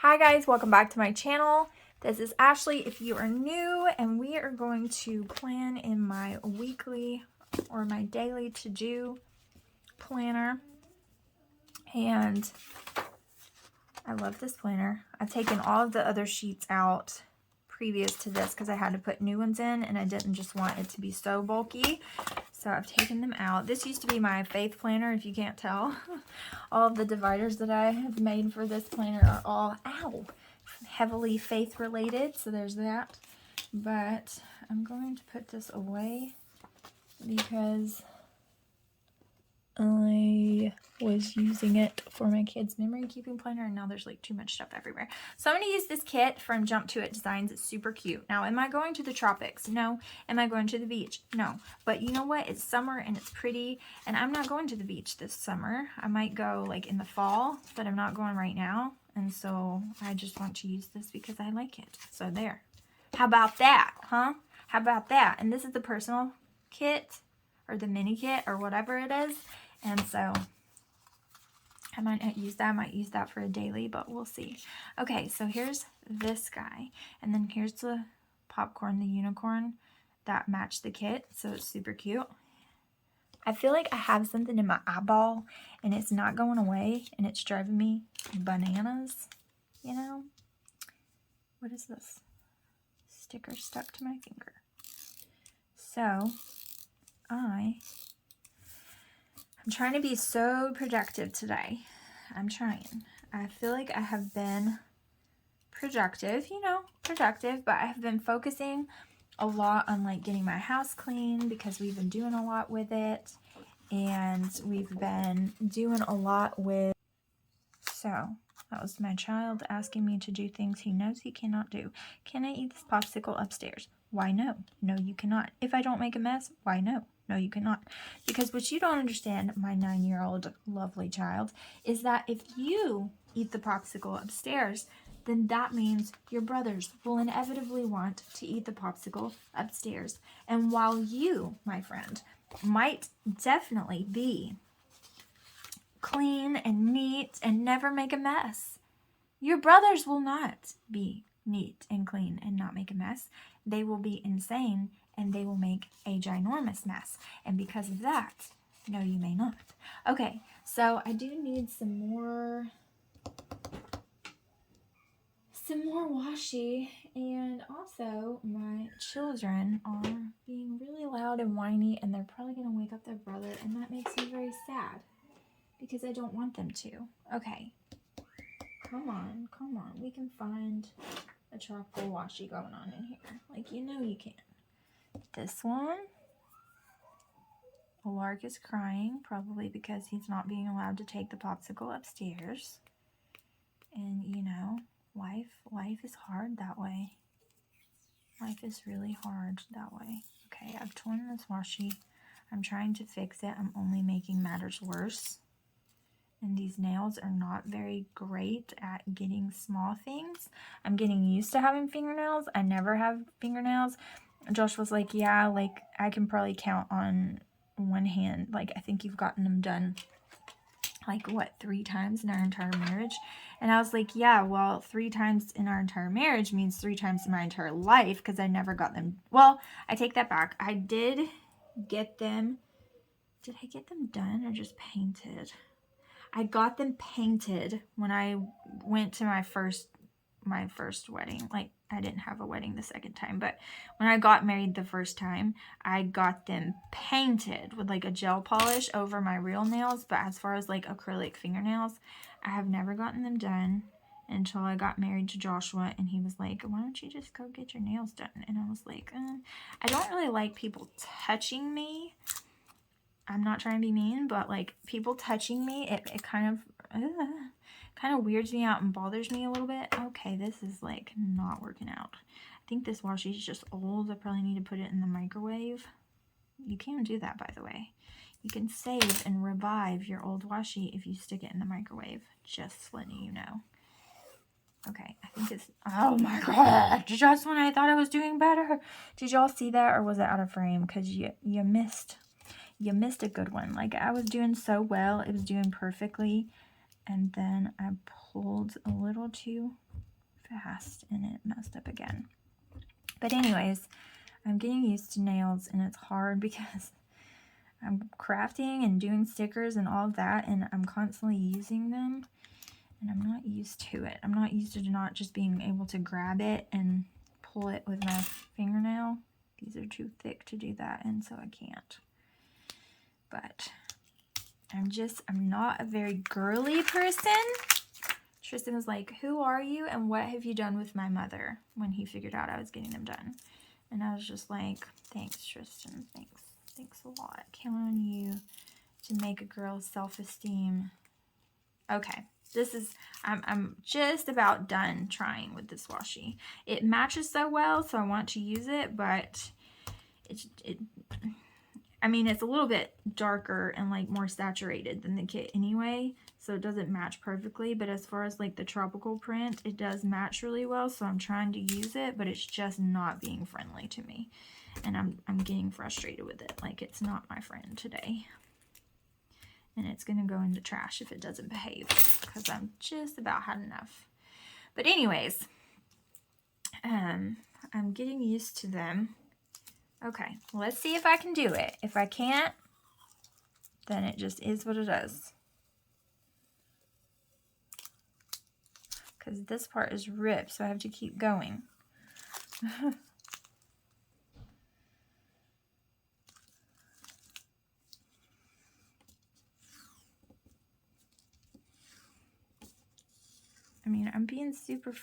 Hi guys, welcome back to my channel. This is Ashley if you are new, and we are going to plan in my weekly or my daily to-do planner. And I love this planner. I've taken all of the other sheets out previous to this because I had to put new ones in and I didn't just want it to be so bulky. So I've taken them out. This used to be my faith planner, if you can't tell. All of the dividers that I have made for this planner are all, heavily faith related. So there's that. But I'm going to put this away because I was using it for my kids' memory keeping planner, and now there's like too much stuff everywhere. So I'm going to use this kit from Jump To It Designs. It's super cute. Now, am I going to the tropics? No. Am I going to the beach? No. But you know what? It's summer and it's pretty, and I'm not going to the beach this summer. I might go like in the fall, but I'm not going right now. And so I just want to use this because I like it. So there. How about that, huh? How about that? And this is the personal kit or the mini kit or whatever it is. And so I might not use that. I might use that for a daily, but we'll see. Okay, so here's this guy. And then here's the popcorn, the unicorn that matched the kit. So it's super cute. I feel like I have something in my eyeball and it's not going away and it's driving me bananas, you know? What is this? Sticker stuck to my finger. So I'm trying to be so productive today. I'm trying. I feel like I have been productive, but I have been focusing a lot on like getting my house clean because we've been doing a lot with it. And we've been doing a lot with, so that was my child asking me to do things he knows he cannot do. Can I eat this popsicle upstairs? Why no? No, you cannot. If I don't make a mess, why no? No, you cannot. Because what you don't understand, my 9-year-old lovely child, is that if you eat the popsicle upstairs, then that means your brothers will inevitably want to eat the popsicle upstairs. And while you, my friend, might definitely be clean and neat and never make a mess, your brothers will not be neat and clean and not make a mess. They will be insane and they will make a ginormous mess. And because of that, no, you may not. Okay, so I do need some more washi, and also my children are being really loud and whiny and they're probably going to wake up their brother, and that makes me very sad because I don't want them to. Okay, come on, we can find a charcoal washi going on in here, like you can. This one, the lark is crying, probably because he's not being allowed to take the popsicle upstairs. And life is hard that way. Life is really hard that way. Okay, I've torn this washi. I'm trying to fix it. I'm only making matters worse. And these nails are not very great at getting small things. I'm getting used to having fingernails. I never have fingernails. Josh was like, yeah, like I can probably count on one hand. Like I think you've gotten them done like what, 3 times in our entire marriage? And I was like, yeah, well, 3 times in our entire marriage means 3 times in my entire life, because I never got them. Well, I take that back. I did get them. Did I get them done or just painted? I got them painted when I went to my first wedding. Like, I didn't have a wedding the second time, but when I got married the first time, I got them painted with like a gel polish over my real nails. But as far as like acrylic fingernails, I have never gotten them done until I got married to Joshua, and he was like, why don't you just go get your nails done? And I was like, I don't really like people touching me. I'm not trying to be mean, but like people touching me, it kind of weirds me out and bothers me a little bit. Okay, this is like not working out. I think this washi is just old. I probably need to put it in the microwave. You can do that, by the way. You can save and revive your old washi if you stick it in the microwave. Just letting you know. Okay, I think it's, oh my god, just when I thought I was doing better. Did y'all see that, or was it out of frame? Because you missed a good one. Like, I was doing so well, it was doing perfectly, and then I pulled a little too fast and it messed up again. But anyways, I'm getting used to nails, and it's hard because I'm crafting and doing stickers and all of that, and I'm constantly using them, and I'm not used to it. I'm not used to not just being able to grab it and pull it with my fingernail. These are too thick to do that, and so I can't. But I'm not a very girly person. Tristan was like, "Who are you and what have you done with my mother?" when he figured out I was getting them done. And I was just like, "Thanks, Tristan. Thanks a lot. Count on you to make a girl's self-esteem." Okay, I'm just about done trying with this washi. It matches so well, so I want to use it, but I mean, it's a little bit darker and like more saturated than the kit anyway, so it doesn't match perfectly. But as far as like the tropical print, it does match really well, so I'm trying to use it, but it's just not being friendly to me, and I'm getting frustrated with it. Like, it's not my friend today, and it's gonna go in the trash if it doesn't behave, because I'm just about had enough. But anyways, I'm getting used to them. Okay, let's see if I can do it. If I can't, then it just is what it is. Because this part is ripped, so I have to keep going. I mean, I'm being super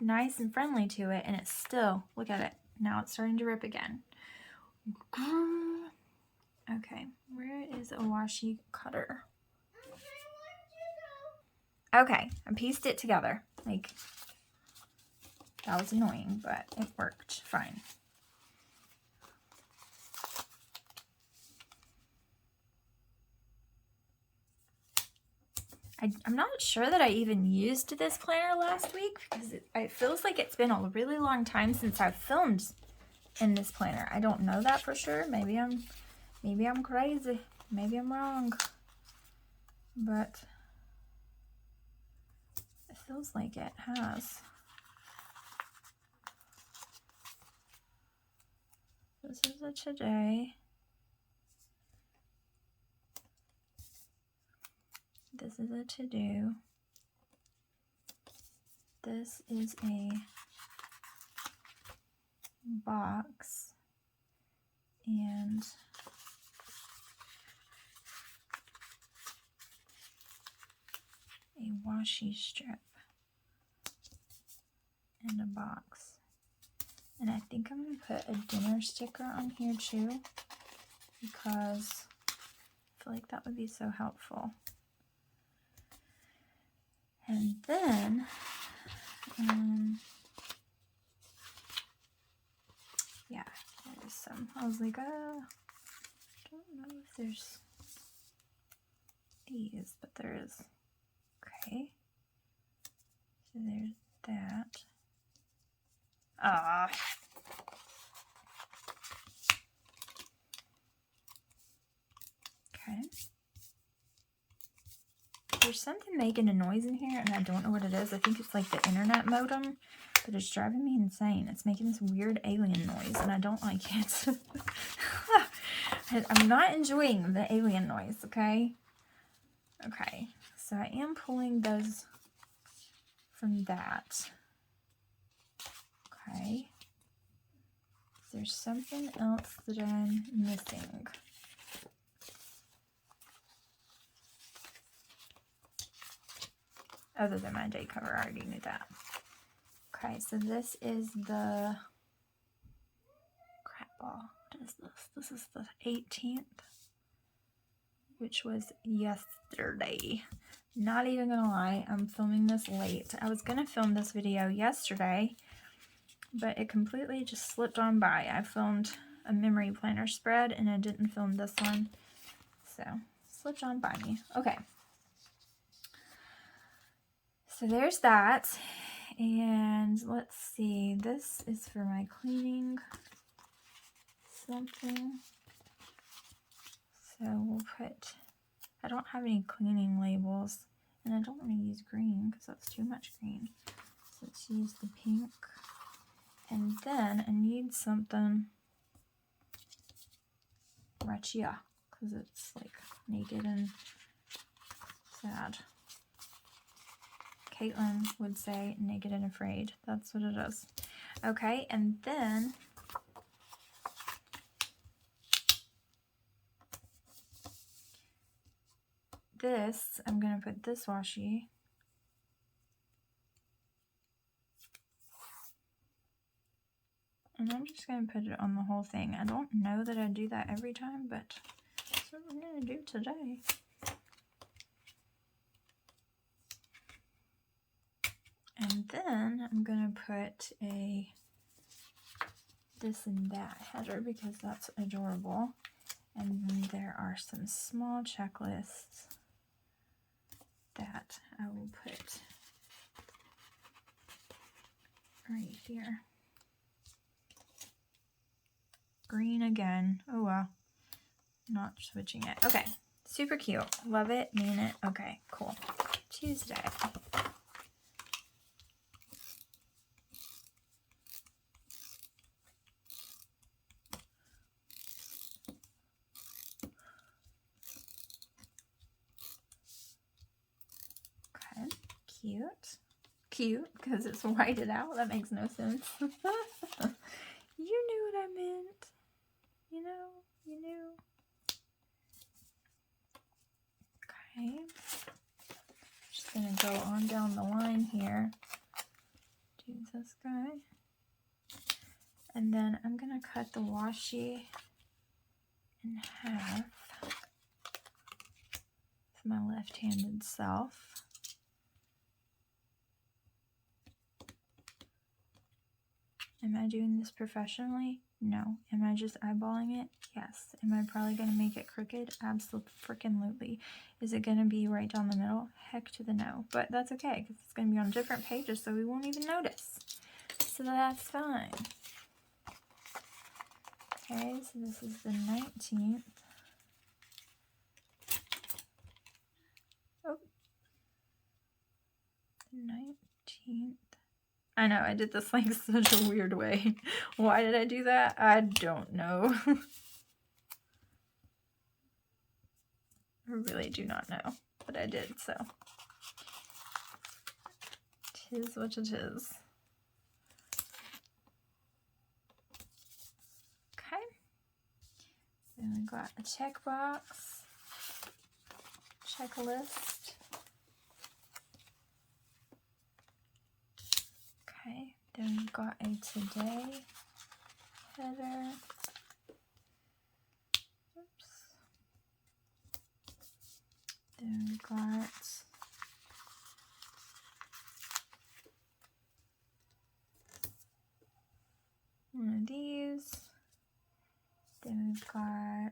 nice and friendly to it, and it's still, look at it. Now it's starting to rip again. Okay, where is a washi cutter? Okay, I pieced it together. Like, that was annoying, but it worked fine. I'm not sure that I even used this planner last week, because it feels like it's been a really long time since I've filmed in this planner. I don't know that for sure. Maybe I'm crazy. Maybe I'm wrong. But it feels like it has. This is a today. This is a to-do. This is a box. And a washi strip. And a box. And I think I'm going to put a dinner sticker on here too, because I feel like that would be so helpful. And then, yeah, there's some. I was like, I don't know if there's these, but there is. Okay. So there's that. Okay. There's something making a noise in here, and I don't know what it is. I think it's like the internet modem, but it's driving me insane. It's making this weird alien noise, and I don't like it. I'm not enjoying the alien noise, okay? Okay, so I am pulling those from that. Okay. There's something else that I'm missing. Other than my day cover, I already knew that. Okay, so this is the crap ball. What is this? This is the 18th, which was yesterday. Not even gonna lie, I'm filming this late. I was gonna film this video yesterday, but it completely just slipped on by. I filmed a memory planner spread and I didn't film this one, so slipped on by me. Okay. So there's that, and let's see, this is for my cleaning something, so we'll put, I don't have any cleaning labels, and I don't want to use green because that's too much green, so let's use the pink. And then I need something rachier because it's like naked and sad. Caitlin would say naked and afraid. That's what it is. Okay, and then this, I'm going to put this washi and I'm just going to put it on the whole thing. I don't know that I do that every time, but that's what we're going to do today. And then I'm going to put a this and that header because that's adorable. And then there are some small checklists that I will put right here. Green again. Oh well. Not switching it. Okay. Super cute. Love it. Mean it. Okay. Cool. Tuesday. Okay. Cute. Cute because it's whited out. That makes no sense. You knew what I meant. You know, you knew. Okay. Just gonna go on down the line here. Do this guy. And then I'm gonna cut the washi in half with my left-handed self. Am I doing this professionally? No. Am I just eyeballing it? Yes. Am I probably going to make it crooked? Absolutely. Is it going to be right down the middle? Heck to the no. But that's okay because it's going to be on different pages so we won't even notice. So that's fine. Okay, so this is the 19th. Oh. The 19th. I know, I did this like such a weird way. Why did I do that? I don't know. I really do not know, but I did, so. Tis what it is. Okay. Then we got a checkbox, checklist. Okay, then we've got a today header. Oops. Then we've got one of these. Then we've got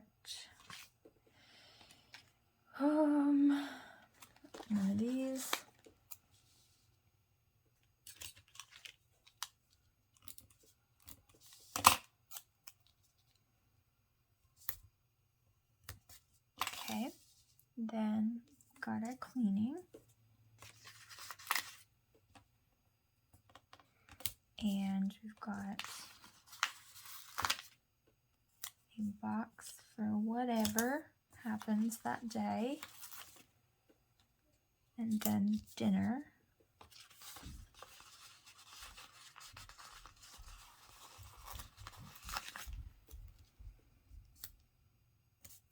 one of these. Okay, then got our cleaning. And we've got a box for whatever happens that day. And then dinner.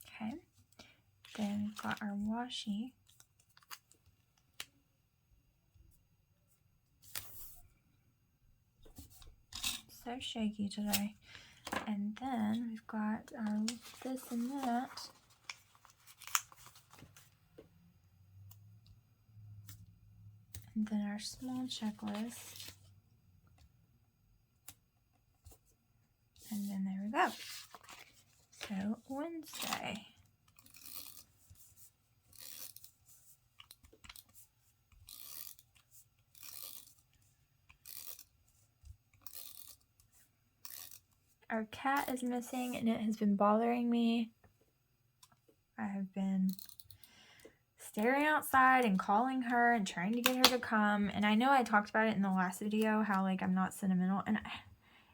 Okay. Then we've got our washi. So shaky today. And then we've got our this and that. And then our small checklist. And then there we go. So Wednesday. Our cat is missing and it has been bothering me. I have been staring outside and calling her and trying to get her to come. And I know I talked about it in the last video, how like I'm not sentimental, and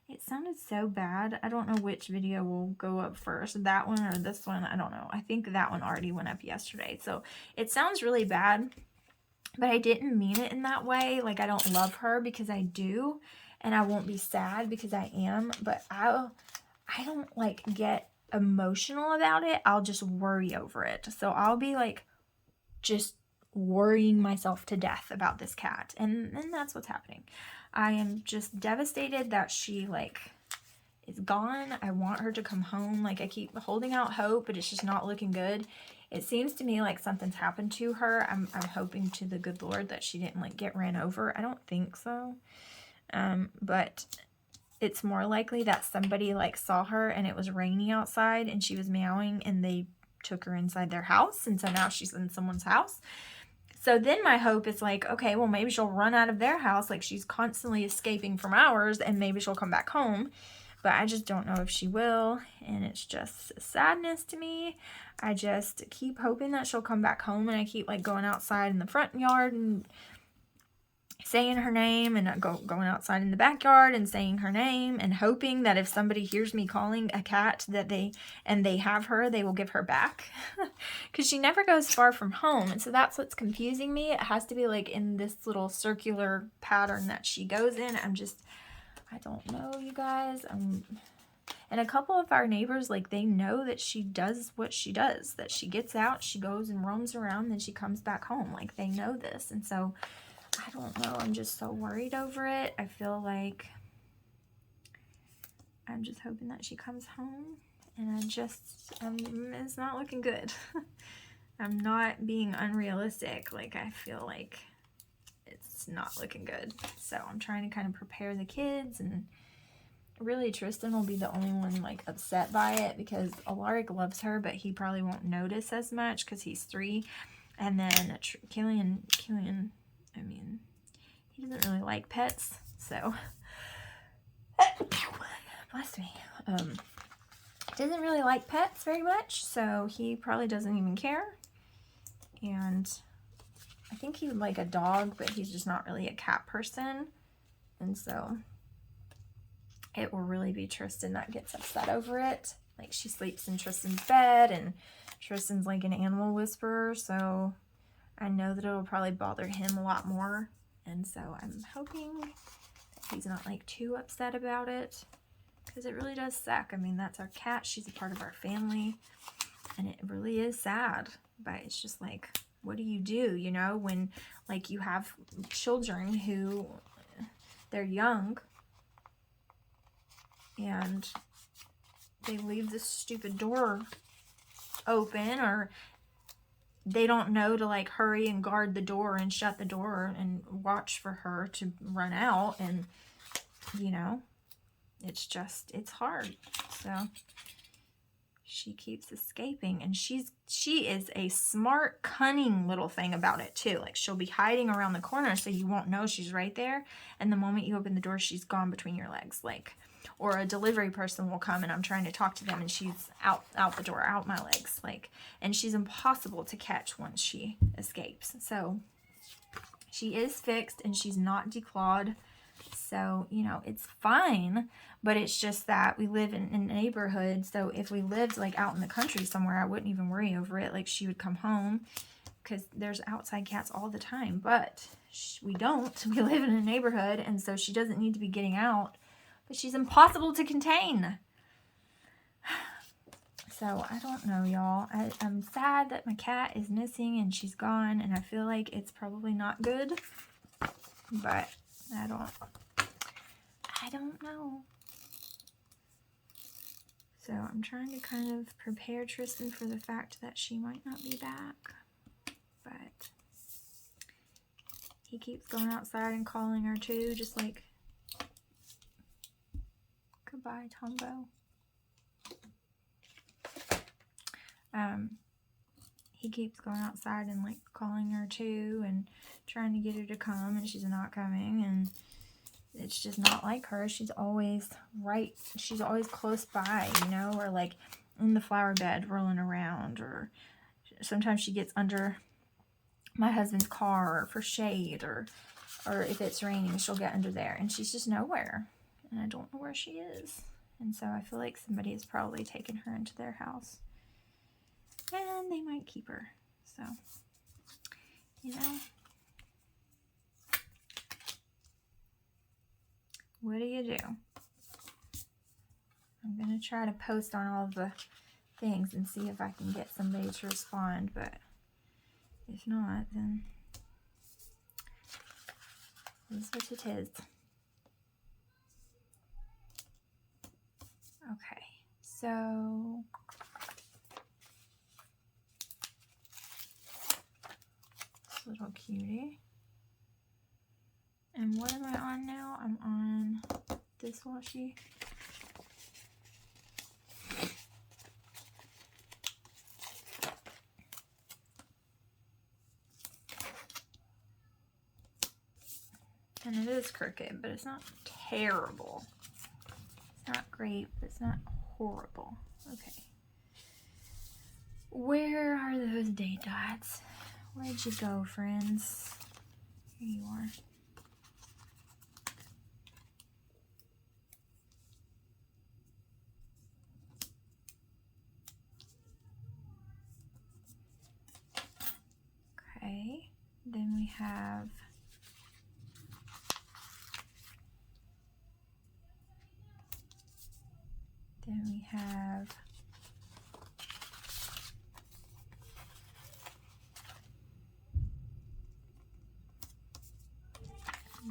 it sounded so bad. I don't know which video will go up first, that one or this one. I don't know. I think that one already went up yesterday. So it sounds really bad, but I didn't mean it in that way. Like, I don't love her, because I do, and I won't be sad because I am, but I don't like get emotional about it. I'll just worry over it. So I'll be like just worrying myself to death about this cat, and that's what's happening. I am just devastated that she like is gone. I want her to come home. Like, I keep holding out hope, but it's just not looking good. It seems to me like something's happened to her. I'm hoping to the good Lord that she didn't like get ran over. I don't think so. But it's more likely that somebody like saw her and it was raining outside and she was meowing and they took her inside their house. And so now she's in someone's house. So then my hope is like, okay, well, maybe she'll run out of their house. Like, she's constantly escaping from ours, and maybe she'll come back home. But I just don't know if she will. And it's just sadness to me. I just keep hoping that she'll come back home. And I keep like going outside in the front yard and saying her name, and going outside in the backyard and saying her name, and hoping that if somebody hears me calling a cat that they have her, they will give her back, because she never goes far from home. And so that's what's confusing me. It has to be like in this little circular pattern that she goes in. I don't know, you guys. And a couple of our neighbors, like, they know that she does what she does, that she gets out, she goes and roams around, then she comes back home. Like, they know this. And so I don't know. I'm just so worried over it. I feel like I'm just hoping that she comes home, and it's not looking good. I'm not being unrealistic. Like, I feel like it's not looking good. So I'm trying to kind of prepare the kids, and really Tristan will be the only one like upset by it, because Alaric loves her, but he probably won't notice as much because he's 3. And then Killian, I mean, he doesn't really like pets, so bless me. Doesn't really like pets very much, so he probably doesn't even care. And I think he would like a dog, but he's just not really a cat person. And so it will really be Tristan that gets upset over it. Like, she sleeps in Tristan's bed, and Tristan's like an animal whisperer, so I know that it'll probably bother him a lot more. And so I'm hoping that he's not like too upset about it, because it really does suck. I mean, that's our cat. She's a part of our family, and it really is sad. But it's just like, what do, you know, when like you have children who they're young and they leave this stupid door open, or they don't know to like hurry and guard the door and shut the door and watch for her to run out. And, you know, it's hard. So she keeps escaping, and she is a smart, cunning little thing about it too. Like, she'll be hiding around the corner so you won't know she's right there. And the moment you open the door, she's gone between your legs. Like, or a delivery person will come and I'm trying to talk to them and she's out the door, out my legs. Like, and she's impossible to catch once she escapes. So she is fixed and she's not declawed. So, you know, it's fine, but it's just that we live in a neighborhood. So if we lived like out in the country somewhere, I wouldn't even worry over it. Like, she would come home because there's outside cats all the time, but we don't. We live in a neighborhood, and so she doesn't need to be getting out. But she's impossible to contain. So, I don't know, y'all. I'm sad that my cat is missing and she's gone. And I feel like it's probably not good. But I don't know. So, I'm trying to kind of prepare Tristan for the fact that she might not be back. But he keeps going outside and calling her too, just like, goodbye, Tombo. He keeps going outside and like calling her too and trying to get her to come, and she's not coming, and it's just not like her. She's always close by, you know, or like in the flower bed rolling around, or sometimes she gets under my husband's car or for shade, or if it's raining, she'll get under there, and she's just nowhere, and I don't know where she is. And so I feel like somebody has probably taken her into their house, and they might keep her. So, you know, what do you do? I'm gonna try to post on all the things and see if I can get somebody to respond, but if not, then this is what it is. Okay, so this little cutie. And what am I on now? I'm on this washi. And it is crooked, but it's not terrible. It's not great, but it's not horrible. Okay. Where are those date dots? Where'd you go, friends? Here you are. Okay. Then we have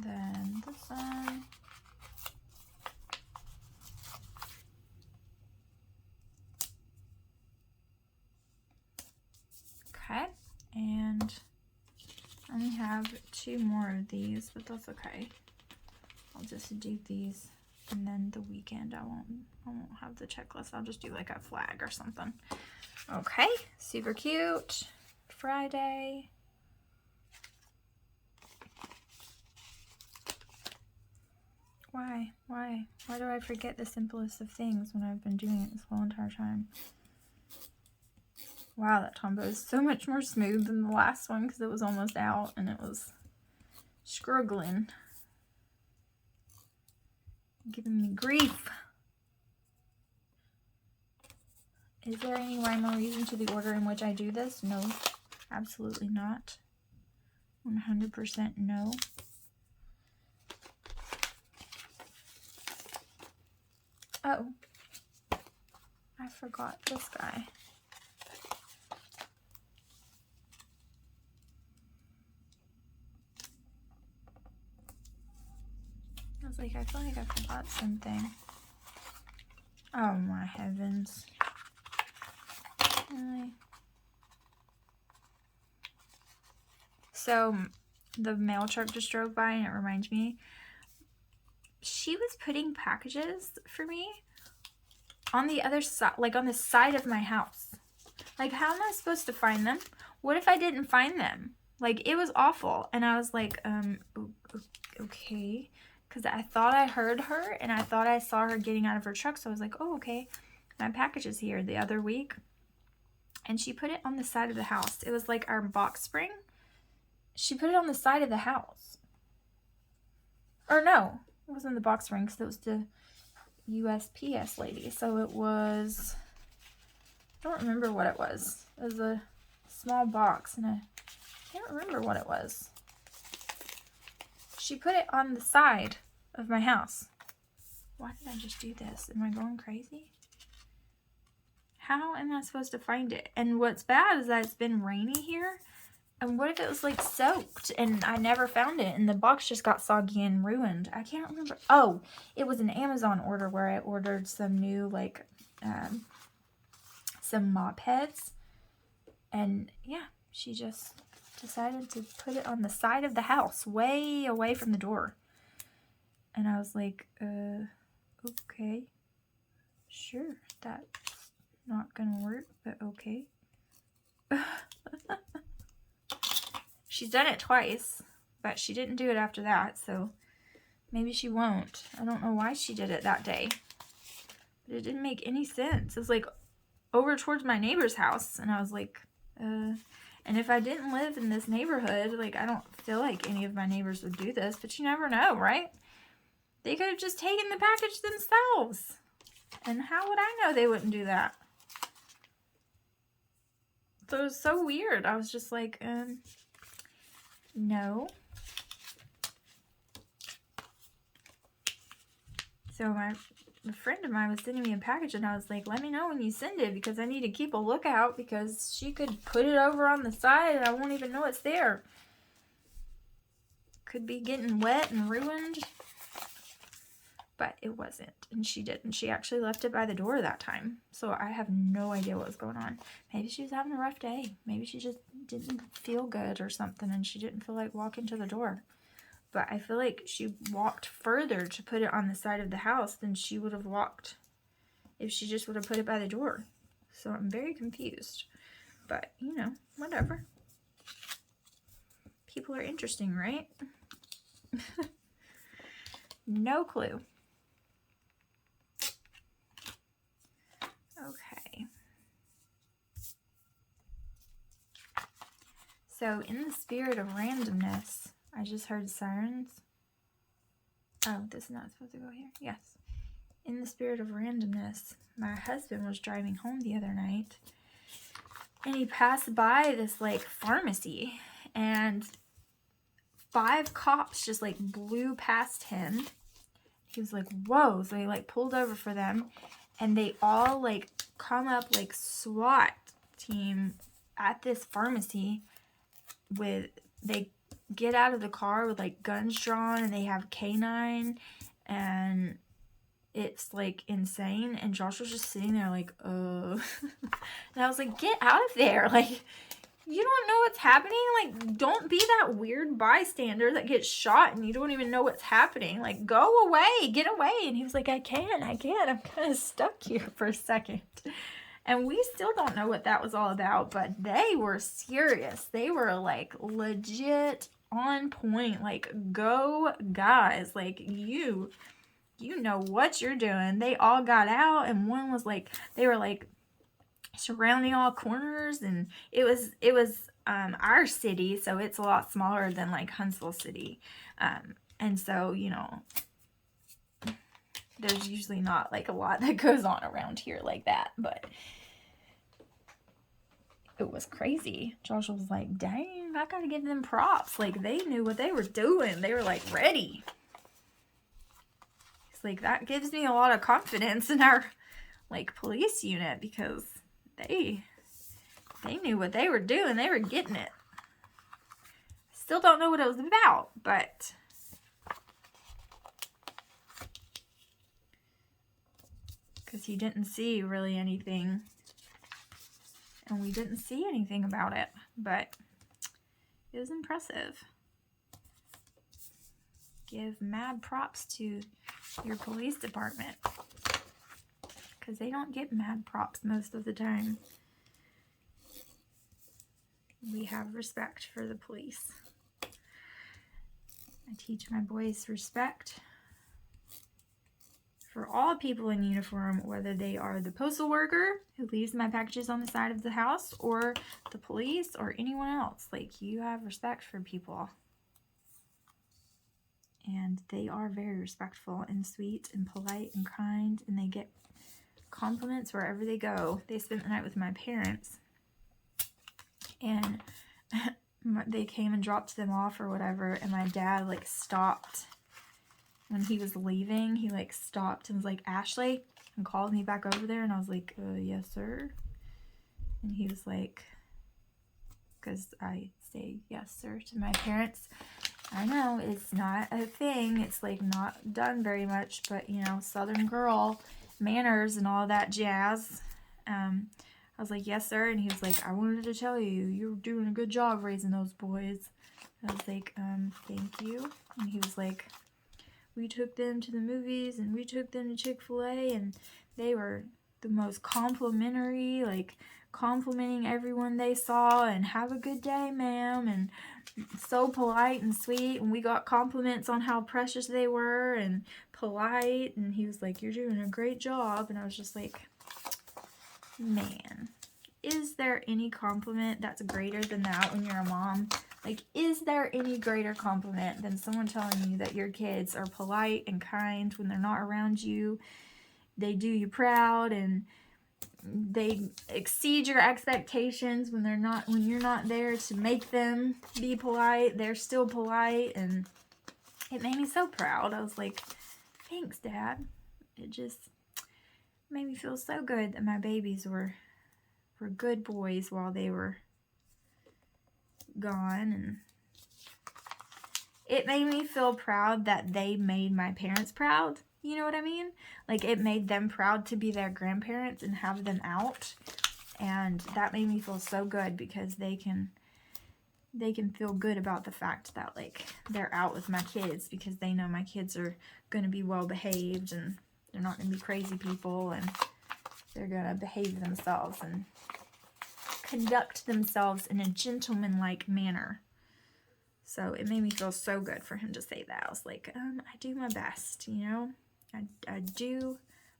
then this one. Okay, and I only have 2 more of these, but that's okay. I'll just do these, and then the weekend I won't have the checklist. I'll just do like a flag or something. Okay, super cute. Friday. Why do I forget the simplest of things when I've been doing it this whole entire time? Wow, that Tombow is so much more smooth than the last one because it was almost out and it was struggling. Giving me grief. Is there any rhyme or reason to the order in which I do this? No, absolutely not. 100% no. Oh, I forgot this guy. I was like, I feel like I forgot something. Oh my heavens. Really? So, the mail truck just drove by and it reminds me. She was putting packages for me on the other side, like on the side of my house. Like, how am I supposed to find them? What if I didn't find them? Like, it was awful. And I was like, okay. Because I thought I heard her and I thought I saw her getting out of her truck. So I was like, oh, okay. My package is here the other week. And she put it on the side of the house. It was like our box spring. She put it on the side of the house. Or no, it wasn't the box spring because it was the USPS lady. So it was, I don't remember what it was. It was a small box and I can't remember what it was. She put it on the side of my house. Why did I just do this? Am I going crazy? How am I supposed to find it? And what's bad is that it's been rainy here. And what if it was like soaked and I never found it and the box just got soggy and ruined? I can't remember. Oh, it was an Amazon order where I ordered some new like some mop heads. And yeah, she just decided to put it on the side of the house, way away from the door. And I was like, okay, sure, that's not gonna work, but okay. She's done it twice, but she didn't do it after that, so maybe she won't. I don't know why she did it that day, but it didn't make any sense. It was like over towards my neighbor's house, and I was like, And if I didn't live in this neighborhood, like, I don't feel like any of my neighbors would do this, but you never know, right? They could have just taken the package themselves. And how would I know they wouldn't do that? So it was so weird. I was just like, no. So a friend of mine was sending me a package, and I was like, let me know when you send it, because I need to keep a lookout, because she could put it over on the side and I won't even know it's there. Could be getting wet and ruined. But it wasn't, and she didn't. She actually left it by the door that time. So I have no idea what was going on. Maybe she was having a rough day. Maybe she just didn't feel good or something, and she didn't feel like walking to the door. But I feel like she walked further to put it on the side of the house than she would have walked if she just would have put it by the door. So I'm very confused. But, you know, whatever. People are interesting, right? No clue. Okay. So, in the spirit of randomness, I just heard sirens. Oh, this is not supposed to go here. Yes. In the spirit of randomness, my husband was driving home the other night, and he passed by this, like, pharmacy, and 5 cops just, like, blew past him. He was like, whoa. So he, like, pulled over for them, and they all, like, come up like SWAT team at this pharmacy they get out of the car with, like, guns drawn, and they have K9, and it's, like, insane. And Josh was just sitting there like, and I was like, get out of there. Like, you don't know what's happening. Like, don't be that weird bystander that gets shot and you don't even know what's happening. Like, go away, get away. And he was like, I can't. I'm kind of stuck here for a second. And we still don't know what that was all about, but they were serious. They were, like, legit on point. Like, go guys. Like, you know what you're doing. They all got out, and one was like, they were like surrounding all corners, and it was our city, so it's a lot smaller than, like, Huntsville City. And so, you know, there's usually not, like, a lot that goes on around here like that, but it was crazy. Josh was like, dang, I gotta give them props. Like, they knew what they were doing. They were, like, ready. It's like, that gives me a lot of confidence in our, like, police unit, because they knew what they were doing. They were getting it. Still don't know what it was about, but because he didn't see really anything, and we didn't see anything about it, but it was impressive. Give mad props to your police department, because they don't get mad props most of the time. We have respect for the police. I teach my boys respect for all people in uniform, whether they are the postal worker who leaves my packages on the side of the house, or the police, or anyone else. Like, you have respect for people. And they are very respectful and sweet and polite and kind, and they get compliments wherever they go. They spent the night with my parents, and they came and dropped them off or whatever, and my dad, like, stopped when he was leaving. He, like, stopped and was like, Ashley, and called me back over there, and I was like, yes, sir. And he was like, because I say yes, sir, to my parents. I know it's not a thing. It's, like, not done very much, but, you know, Southern girl manners and all that jazz. I was like, yes, sir. And he was like, I wanted to tell you, you're doing a good job raising those boys. I was like, thank you. And he was like, we took them to the movies, and we took them to Chick-fil-A, and they were the most complimentary, like, complimenting everyone they saw, and have a good day, ma'am, and so polite and sweet, and we got compliments on how precious they were and polite. And he was like, you're doing a great job. And I was just like, man, is there any compliment that's greater than that when you're a mom? Like, is there any greater compliment than someone telling you that your kids are polite and kind when they're not around you? They do you proud and they exceed your expectations when you're not there to make them be polite. They're still polite, and it made me so proud. I was like, thanks, Dad. It just made me feel so good that my babies were good boys while they were gone, and it made me feel proud that they made my parents proud. You know what I mean? Like, it made them proud to be their grandparents and have them out, and that made me feel so good because they can feel good about the fact that, like, they're out with my kids because they know my kids are going to be well behaved and they're not going to be crazy people, and they're going to behave themselves and conduct themselves in a gentlemanlike manner. So it made me feel so good for him to say that. I was like, I do my best, you know? I do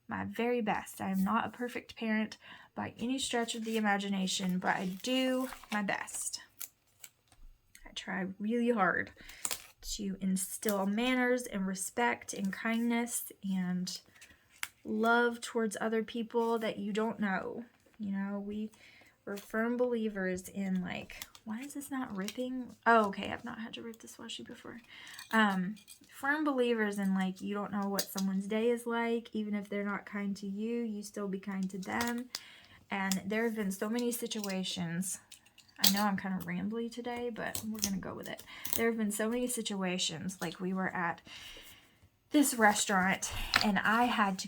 my very best. I am not a perfect parent by any stretch of the imagination, but I do my best. I try really hard to instill manners and respect and kindness and love towards other people that you don't know. You know, we're firm believers in, like, why is this not ripping? Oh, okay, I've not had to rip this washi before. Firm believers in, like, you don't know what someone's day is like. Even if they're not kind to you, you still be kind to them. And there have been so many situations. I know I'm kind of rambly today, but we're going to go with it. There have been so many situations, like we were at this restaurant, and I had to,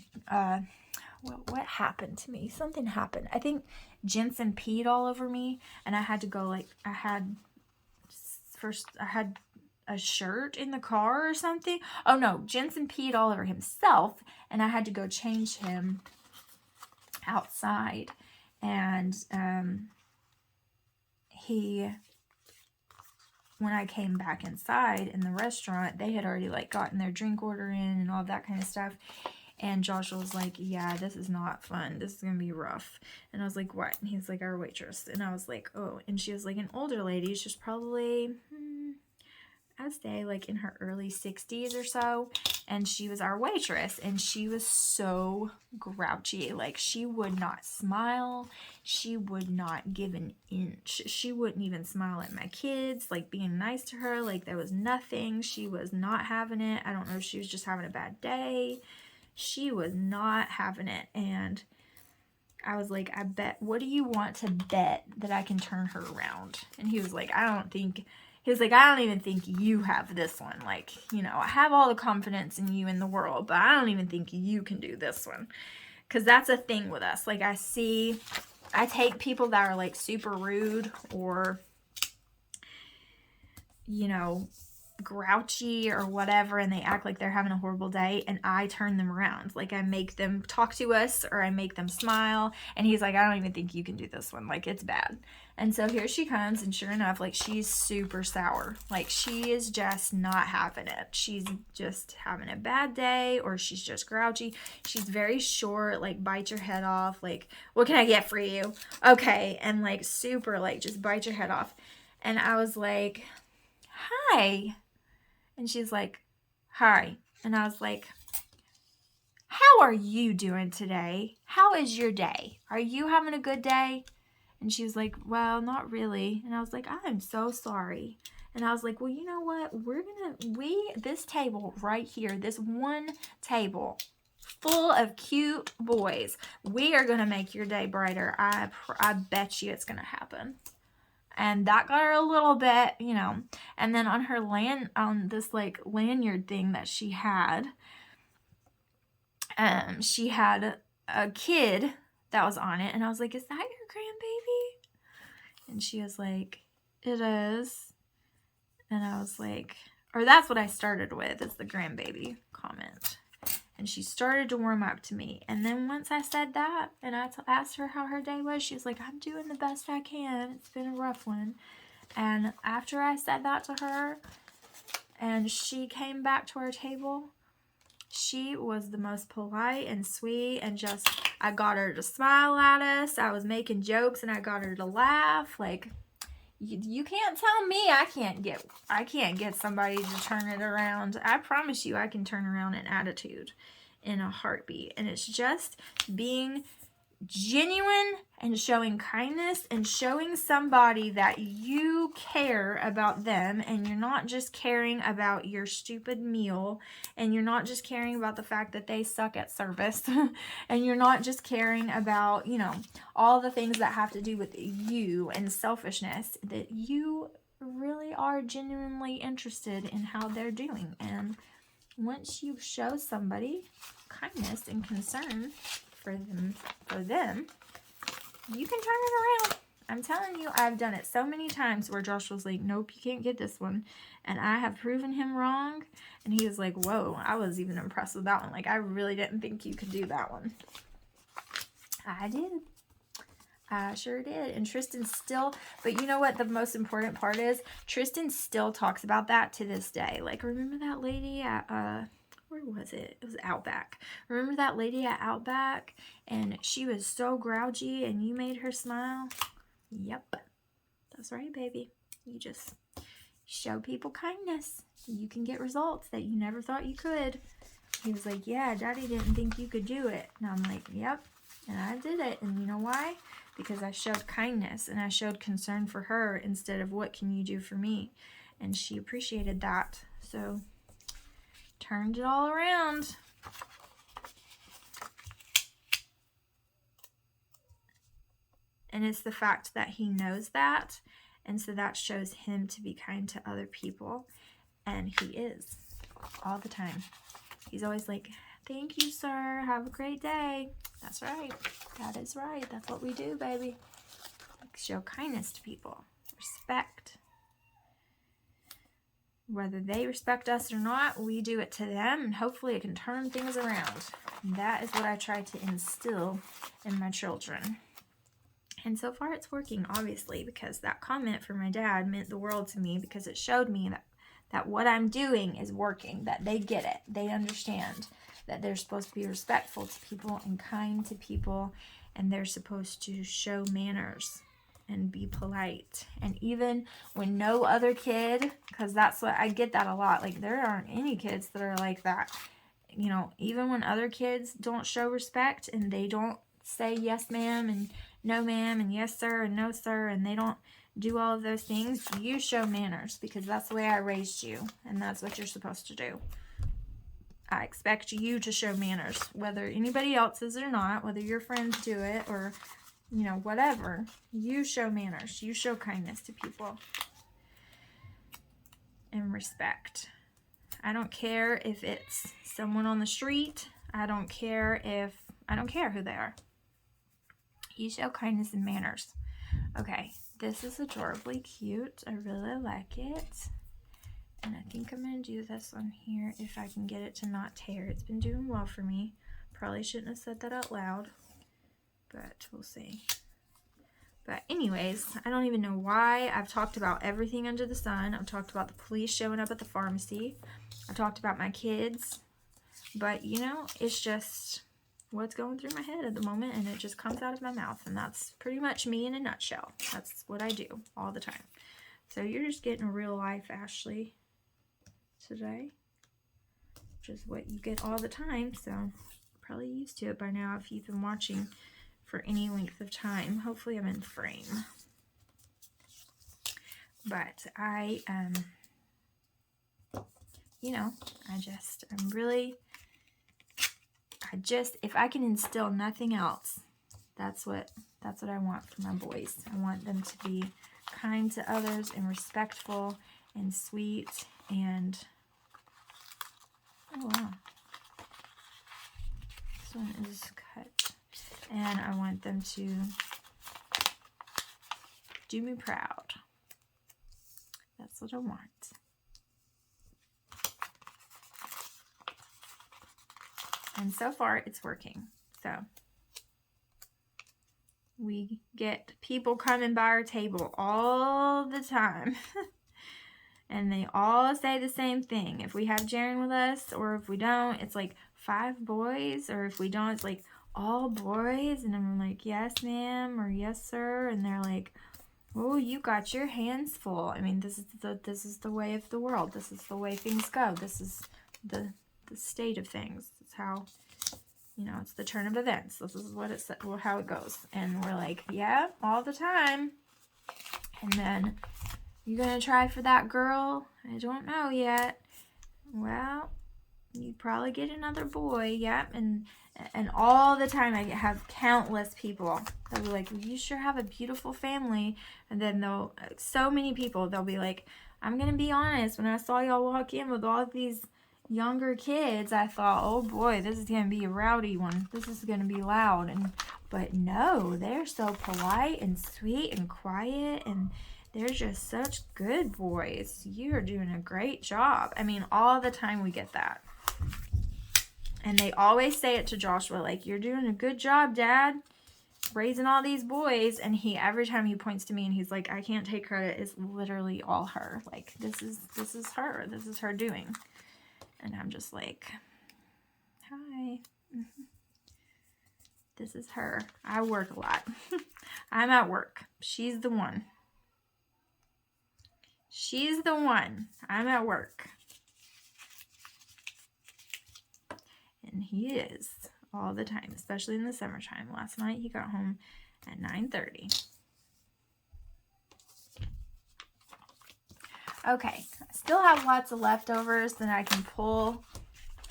what happened to me? Something happened. I think Jensen peed all over me, and I had to go, like, I had a shirt in the car or something. Oh no, Jensen peed all over himself, and I had to go change him outside. And when I came back inside in the restaurant, they had already, like, gotten their drink order in and all that kind of stuff. And Joshua was like, yeah, this is not fun. This is going to be rough. And I was like, what? And he's like, our waitress. And I was like, oh. And she was like an older lady. She's probably, I'd say, like, in her early 60s or so. And she was our waitress. And she was so grouchy. Like, she would not smile. She would not give an inch. She wouldn't even smile at my kids, like, being nice to her. Like, there was nothing. She was not having it. I don't know if she was just having a bad day. She was not having it. And I was like, what do you want to bet that I can turn her around? And he was like, I don't even think you have this one. Like, you know, I have all the confidence in you in the world, but I don't even think you can do this one. Because that's a thing with us. Like, I take people that are, like, super rude or, you know, grouchy or whatever, and they act like they're having a horrible day, and I turn them around. Like, I make them talk to us, or I make them smile, and he's like, I don't even think you can do this one. Like, it's bad. And so here she comes, and sure enough, like, she's super sour. Like, she is just not having it. She's just having a bad day, or she's just grouchy. She's very short, like, bite your head off. Like, what can I get for you? Okay. And, like, super, like, just bite your head off. And I was like, hi. And she's like, hi. And I was like, how are you doing today? How is your day? Are you having a good day? And she was like, well, not really. And I was like, I'm so sorry. And I was like, well, you know what? This table right here, this one table full of cute boys, we are going to make your day brighter. I bet you it's going to happen. And that got her a little bit, you know. And then on this, like, lanyard thing that she had a kid that was on it. And I was like, is that your grandbaby? And she was like, it is. And I was like, or that's what I started with, is the grandbaby comment. And she started to warm up to me. And then once I said that, and I asked her how her day was, she was like, I'm doing the best I can. It's been a rough one. And after I said that to her, and she came back to our table, she was the most polite and sweet and just I got her to smile at us. I was making jokes and I got her to laugh. Like, you can't tell me I can't get somebody to turn it around. I promise you I can turn around an attitude in a heartbeat. And it's just being genuine and showing kindness and showing somebody that you care about them, and you're not just caring about your stupid meal, and you're not just caring about the fact that they suck at service and you're not just caring about, you know, all the things that have to do with you and selfishness, that you really are genuinely interested in how they're doing. And once you show somebody kindness and concern for them, you can turn it around. I'm telling you, I've done it so many times where Josh was like, nope, you can't get this one. And I have proven him wrong. And he was like, whoa, I was even impressed with that one. Like, I really didn't think you could do that one. I did. I sure did. And Tristan still, but you know what the most important part is? Tristan still talks about that to this day. Like, remember that lady at, where was it? It was Outback. Remember that lady at Outback? And she was so grouchy and you made her smile? Yep. That's right, baby. You just show people kindness. You can get results that you never thought you could. He was like, yeah, Daddy didn't think you could do it. And I'm like, yep. And I did it. And you know why? Because I showed kindness and I showed concern for her instead of what can you do for me. And she appreciated that. So, turned it all around. And it's the fact that he knows that. And so that shows him to be kind to other people. And he is. All the time. He's always like, thank you, sir. Have a great day. That's right. That is right. That's what we do, baby. Show kindness to people. Respect. Whether they respect us or not, we do it to them, and hopefully it can turn things around. And that is what I try to instill in my children. And so far it's working, obviously, because that comment from my dad meant the world to me, because it showed me that what I'm doing is working, that they get it, they understand that they're supposed to be respectful to people and kind to people, and they're supposed to show manners and be polite. And even when no other kid, because that's what I get that a lot, like there aren't any kids that are like that, you know, even when other kids don't show respect and they don't say yes ma'am and no ma'am and yes sir and no sir, and they don't do all of those things, you show manners, because that's the way I raised you, and that's what you're supposed to do. I expect you to show manners, whether anybody else is or not, whether your friends do it or, you know, whatever. You show manners. You show kindness to people. And respect. I don't care if it's someone on the street. I don't care who they are. You show kindness and manners. Okay, this is adorably cute. I really like it. And I think I'm going to do this one here if I can get it to not tear. It's been doing well for me. Probably shouldn't have said that out loud, but we'll see. But anyways, I don't even know why. I've talked about everything under the sun. I've talked about the police showing up at the pharmacy. I've talked about my kids. But, you know, it's just what's going through my head at the moment, and it just comes out of my mouth. And that's pretty much me in a nutshell. That's what I do all the time. So you're just getting a real life Ashley today, which is what you get all the time, so probably used to it by now if you've been watching for any length of time. Hopefully I'm in frame. But I you know, if I can instill nothing else, that's what I want for my boys. I want them to be kind to others and respectful and sweet and oh wow, this one is cut. And I want them to do me proud. That's what I want. And so far it's working. So we get people coming by our table all the time. And they all say the same thing. If we have Jaren with us, or if we don't, it's like 5 boys. Or if we don't, it's like all boys? And I'm like, yes, ma'am, or yes, sir. And they're like, oh, you got your hands full. I mean, this is the way of the world. This is the way things go. This is the state of things. It's how, you know, it's the turn of events. This is what it's how it goes. And we're like, yeah, all the time. And then, you gonna try for that girl? I don't know yet. Well, you'd probably get another boy. Yep. And all the time I have countless people that be like, well, you sure have a beautiful family. And then so many people, they'll be like, I'm going to be honest, when I saw y'all walk in with all these younger kids, I thought, oh boy, this is going to be a rowdy one. This is going to be loud. But no, they're so polite and sweet and quiet, and they're just such good boys. You're doing a great job. I mean, all the time we get that. And they always say it to Joshua, like, you're doing a good job, Dad, raising all these boys. And every time he points to me and he's like, I can't take credit, it's literally all her. Like, this is her. This is her doing. And I'm just like, hi. This is her. I work a lot. I'm at work. She's the one. She's the one. I'm at work. And he is all the time, especially in the summertime. Last night he got home at 9:30. Okay, I still have lots of leftovers that I can pull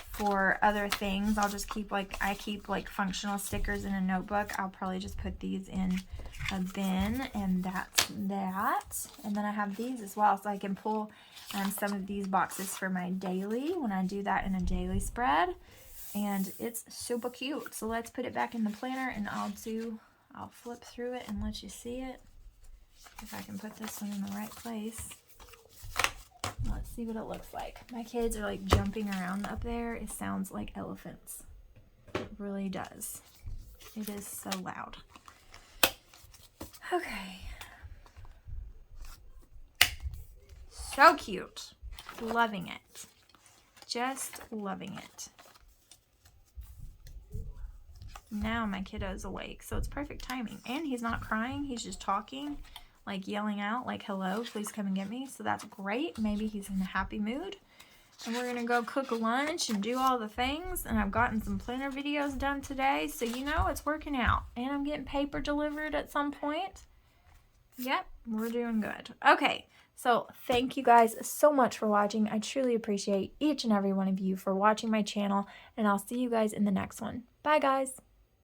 for other things. I'll just keep I keep functional stickers in a notebook. I'll probably just put these in a bin, and that's that. And then I have these as well, so I can pull some of these boxes for my daily when I do that in a daily spread. And it's super cute. So let's put it back in the planner, and I'll flip through it and let you see it. If I can put this one in the right place. Let's see what it looks like. My kids are jumping around up there. It sounds like elephants. It really does. It is so loud. Okay. So cute. Loving it. Just loving it. Now my kiddo's awake, so it's perfect timing. And he's not crying, he's just talking, yelling out, hello, please come and get me. So that's great. Maybe he's in a happy mood. And we're gonna go cook lunch and do all the things. And I've gotten some planner videos done today, so you know it's working out. And I'm getting paper delivered at some point. Yep, we're doing good. Okay, so thank you guys so much for watching. I truly appreciate each and every one of you for watching my channel, and I'll see you guys in the next one. Bye, guys.